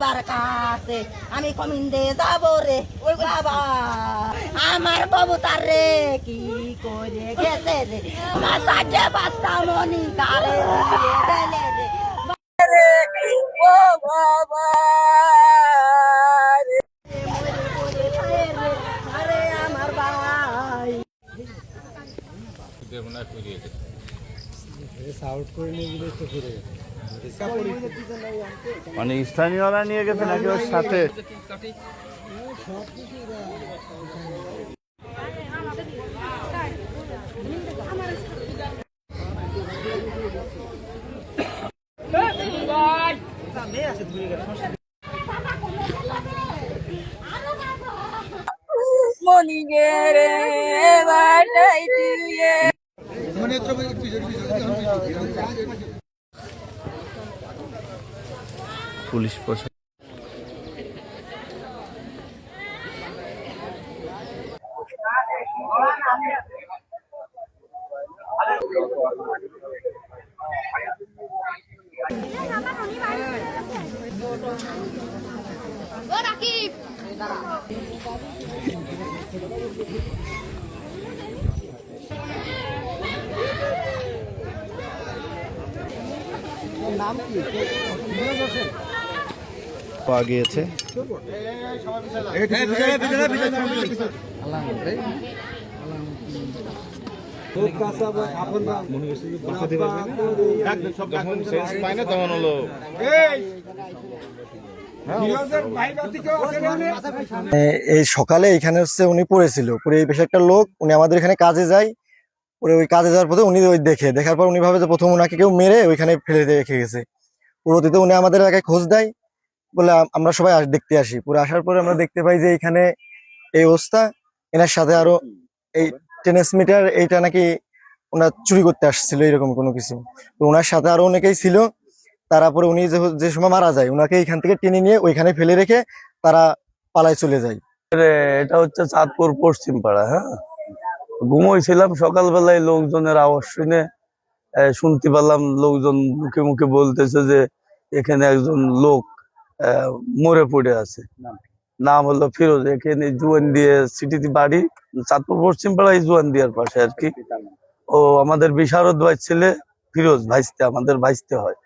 কাছে আমি কমিন্দে যাব রে ওই বাবা আমার কবুতর রে কি করে গেছে রে মাসাকে বাস্তা মনি কারে গেলে রে ও বাবা আরে আমার ভাই সাউট করে নিয়ে গেলে তো ফিরে গেছে মানে স্থানীয়রা নিয়ে গেছে নাকি ওর সাথে? মনি গেরে বাটাই দিয়ে পুলিশ প্রশাসন পাওয়া গিয়েছে। এই সকালে এখানে হচ্ছে উনি পড়েছিল, পরে এই পেশে একটা লোক, উনি আমাদের এখানে কাজে যায়, পরে ওই কাজে যাওয়ার পথে উনি ওই দেখার পর উনি ভাবে যে প্রথম উনাকে কেউ মেরে ওইখানে ফেলে দিয়ে রেখে গেছে। পরবর্তীতে উনি আমাদের এলাকায় খোঁজ দেয় বলে আমরা সবাই দেখতে আসি। পরে আসার পরে আমরা দেখতে পাই যে এখানে এই অবস্থা। এনার সাথে আরো এই ট্রান্সমিটার এইটা নাকি ওনার চুরি করতে আসছিল এরকম কোনো কিছু। তো ওনার সাথে আরো অনেকেই ছিল। তারপরে উনি যে সময় মারা যায় ওনাকে এখান থেকে টেনে নিয়ে ওইখানে ফেলে রেখে তারা পালায় চলে যায়। এটা হচ্ছে চাঁদপুর পশ্চিম পাড়া। হ্যাঁ, ঘুমোইছিলাম, সকালবেলায় লোকজনের আওয়াজ শুনে শুনতে পেলাম লোকজন মুখে মুখে বলতেছে যে এখানে একজন লোক মরে পড়ে আছে। নাম হলো ফিরোজ, এখানে জুয়ান দিয়ে সিটিতে বাড়ি, চাঁদপুর পশ্চিম পাড়ায় জুয়ান দিয়ার পাশে আর কি। ও আমাদের বিশারদ ভাই ছেলে ফিরোজ, ভাইস্তে, আমাদের ভাইস্তে হয়।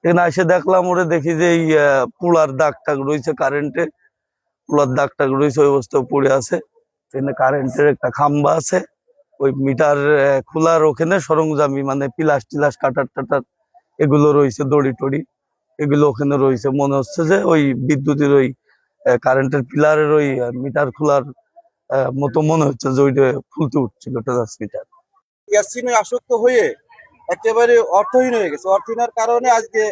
এখানে এসে দেখলাম, ওরে দেখি যে এই পোলার দাগ টাগ রয়েছে, কারেন্টে পোলার দাগ টাগ রয়েছে, ওই অবস্থায় পড়ে আছে। এখানে কারেন্টের একটা খাম্বা আছে, ওই মিটার খোলার ওখানে সরঞ্জামি মানে পিলাস টিলাস কাটার টাটার এগুলো রয়েছে, দড়ি টড়ি এগুলো ওখানে রয়েছে। মনে হচ্ছে যে ওই বিদ্যুতের ওই কারেন্টের পিলারের ওই মিটার খোলার মতো মনে হচ্ছে যে ওইটা ফুলতে উঠছিল ট্রান্সমিটার। ক্যাসিনোয় আসক্ত হয়ে একেবারে অর্থহীন হয়ে গেছে। অর্থহীনার কারণে আজকে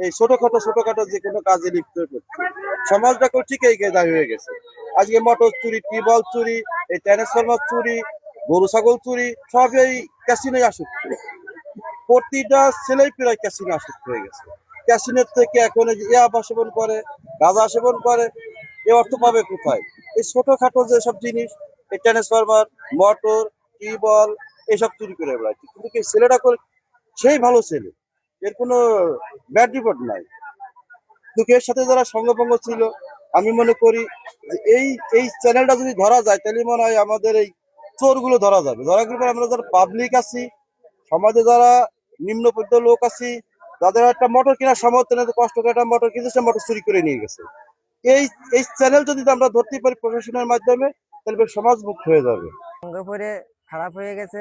এই ছোটখাটো যে কোনো কাজে লিপ্ত করছে। সমাজটাকে ঠিক এই দাঁড়িয়ে হয়ে গেছে। আজকে মোটর চুরি, টিউবওয়েল চুরি, এই ট্রান্সফরমার চুরি, গরু ছাগল চুরি, সব এই ক্যাসিনোয় আসক্ত। প্রতিটা ছেলেই প্রায় ক্যাসিনো আসক্ত হয়ে গেছে। ক্যাসিনোর থেকে এখন ইয়াবা সেবন করে, গাঁজা সেবন করে, এ অর্থ পাবে কোথায়? এই ছোটখাটো যেসব জিনিস, এই ট্রান্সফরমার, মোটর, টিউবওয়েল এইসব চুরি করে বেড়াচ্ছে। কিন্তু কি ছেলেটা করে, সেই ভালো ছেলে, এর কোনো ব্যাড রিপোর্ট নাই। কিন্তু এর সাথে যারা সঙ্গভঙ্গ ছিল, আমি মনে করি যে এই চ্যানেলটা যদি ধরা যায় তাহলে মনে হয় আমাদের এই চোরগুলো ধরা যাবে। ধরা গেলে আমরা যারা পাবলিক আছি, সমাজে যারা নিম্ন পর্যায়ের লোক আছি, যাদের একটা মোটর কেনার সামর্থ্য নেই, কষ্ট করে একটা মোটর কিনছে, সে মোটর চুরি করে নিয়ে গেছে। এই এই চ্যানেল যদি আমরা ধরতে পারি প্রশাসনের মাধ্যমে, তাহলে সমাজ মুক্ত হয়ে যাবে। পরে খারাপ হয়ে গেছে।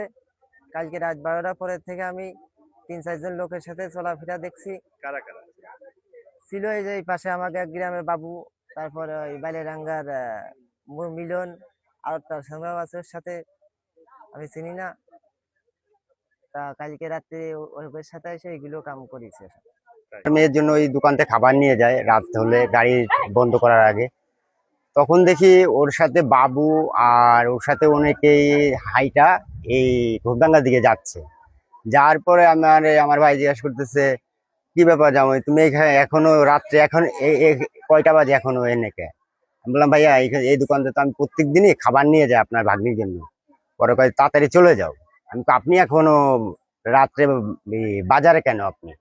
কালকে রাত 12টার পরের থেকে আমি 3-4 জন লোকের সাথে চলাফেরা দেখছি। কারা কারা ছিল এই যে পাশে আমাকে এক গ্রামের বাবু, তারপরে ওই বাইলেরাঙ্গার মিলন, আর তার সংগ্রামের সাথে আমি চিনি না। তা কালকে রাত্রে ওর সাথে এসে এগুলো কাম করেছে। মেয়ের জন্য ওই দোকানতে খাবার নিয়ে যায় রাত হলে, গাড়ি বন্ধ করার আগে। তখন দেখি ওর সাথে বাবু আর ওর সাথে অনেকেই হাইটা এই ঘোপডাঙ্গার দিকে যাচ্ছে। যাওয়ার পরে আমার ভাই জিজ্ঞাসা করতেছে, কি ব্যাপার জামাই, তুমি এখানে এখনো রাত্রে, এখন কয়টা বাজে এখনো এনেকে? আমি বললাম, ভাইয়া এই দোকানতে তো আমি প্রত্যেক দিনই খাবার নিয়ে যাই আপনার ভাগ্নির জন্য। পরে কয়, তাড়াতাড়ি চলে যাও। আমি তো, আপনি এখনো রাত্রে বাজারে কেন আপনি?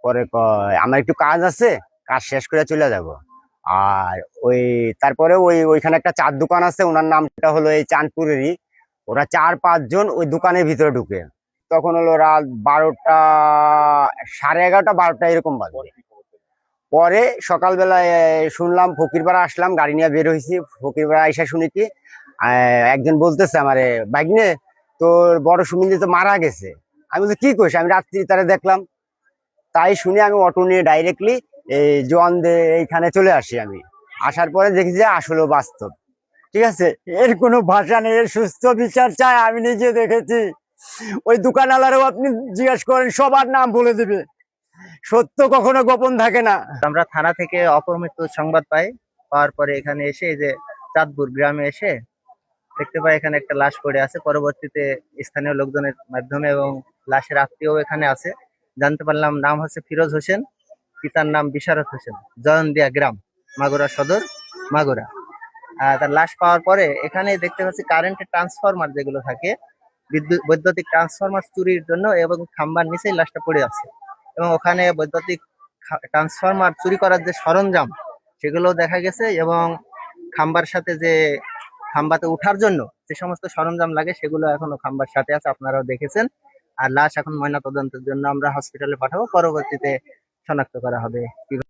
পরে কয়, আমার একটু কাজ আছে, কাজ শেষ করে চলে যাব। আর ওই তারপরে ওইখানে একটা চার দোকান আছে, ওনার নামটা হলো এই চাঁদপুরেরই। ওরা 4-5 জন ওই দোকানের ভিতরে ঢুকে, তখন হলো রাত 12টা, 11:30, 12টা এরকম বাজে। পরে সকালবেলায় শুনলাম, ফকিরপাড়া আসলাম, গাড়ি নিয়ে বের হয়েছি। ফকিরপাড়া আইসা শুনি কি একজন বলতেছে আমারে, ভাগ্নে তোর বড় সুমিন্দি তো মারা গেছে। আমি বলছি কি কইস? আমি রাত্রি তারা দেখলাম। তাই শুনে আমি অটো নিয়ে ডাইরেক্টলি এই জোয়ানদে এইখানে চলে আসি। আমি আসার পরে দেখি যে আসলে বাস্তব, ঠিক আছে, এর কোনো ভাষা নেই, এর সুস্থ বিচার চাই। আমি নিজে দেখেছি, ওই দোকানওয়ালারও আপনি জিজ্ঞাসা করেন, সবার নাম বলে দিবে। সত্য কখনো গোপন থাকে না। আমরা থানা থেকে অপমৃত্যু সংবাদ পাওয়ার পরে এখানে এসে, এই যে চাঁদপুর গ্রামে এসে দেখতে পাই এখানে একটা লাশ পড়ে আছে। পরবর্তীতে স্থানীয় লোকজনের মাধ্যমে এবং লাশের আত্মীয় এখানে আছে, জানতে পারলাম নাম হচ্ছে ফিরোজ হোসেন, পিতার নাম বিশারত হোসেন, জয়ন্দিয়া গ্রাম, মাগুরা সদর, মাগুরা। তার লাশ পাওয়ার পরে এখানে দেখতে পাচ্ছি কারেন্টের ট্রান্সফরমার যেগুলো থাকে, বৈদ্যুতিক ট্রান্সফরমার চুরির জন্য, এবং খাম্বার নিচেই লাশটা পড়ে আছে। এবং ওখানে বৈদ্যুতিক ট্রান্সফরমার চুরি করার যে সরঞ্জাম সেগুলো দেখা গেছে, এবং খাম্বার সাথে যে খাম্বাতে ওঠার জন্য যে সমস্ত সরঞ্জাম লাগে সেগুলো এখনো খাম্বার সাথে আছে, আপনারাও দেখেছেন। আর লাশ এখন ময়নাতদন্তের জন্য আমরা হসপিটালে পাঠাবো, পরবর্তীতে শনাক্ত করা হবে।